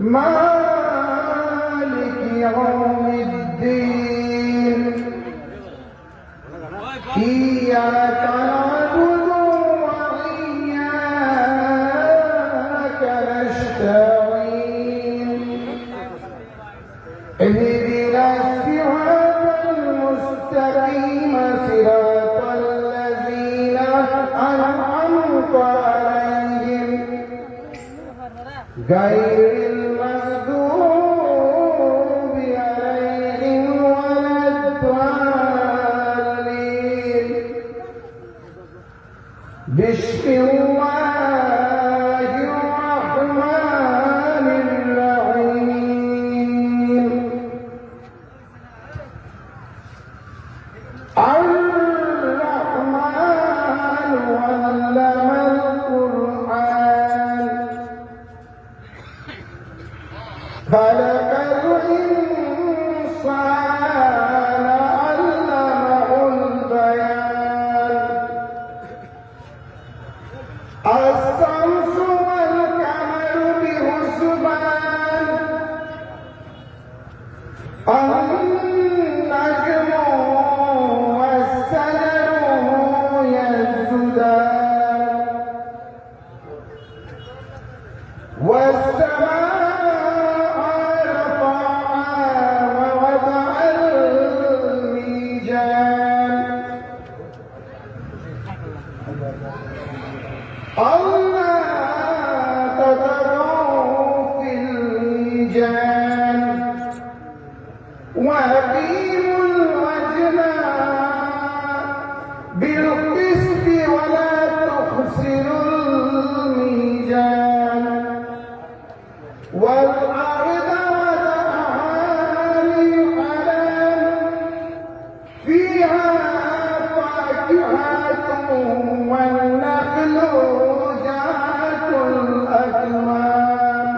مالك يوم الدين إياك نعبد وإياك نستعين اهدنا الصراط المستقيم صراط الذين أنعمت عليهم غير المغضوب عليهم ولا الضالين بسم الله الرحمن الرحيم الرحمن علم القرآن خلق الإنسان علمه البيان الشمس والقمر بحسبان النجم والشجر يسجدان والسماء رفعها ووضع الميزان ألا تطغوا في الميزان وأقيموا الوزن بالقسط ولا تخسروا الميزان والأرض وضعها للأنام فيها فاكهة والنخل ذات الأكمام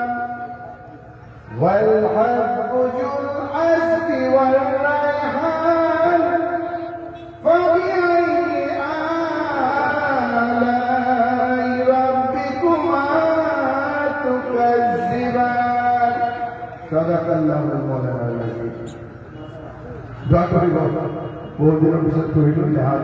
والحب ذو العصف والريحان فبأي آلاء ربكما تكذبان صدق الله المولانا العظيم دعا করিব বহুদিনের পিছত কহিলো হাত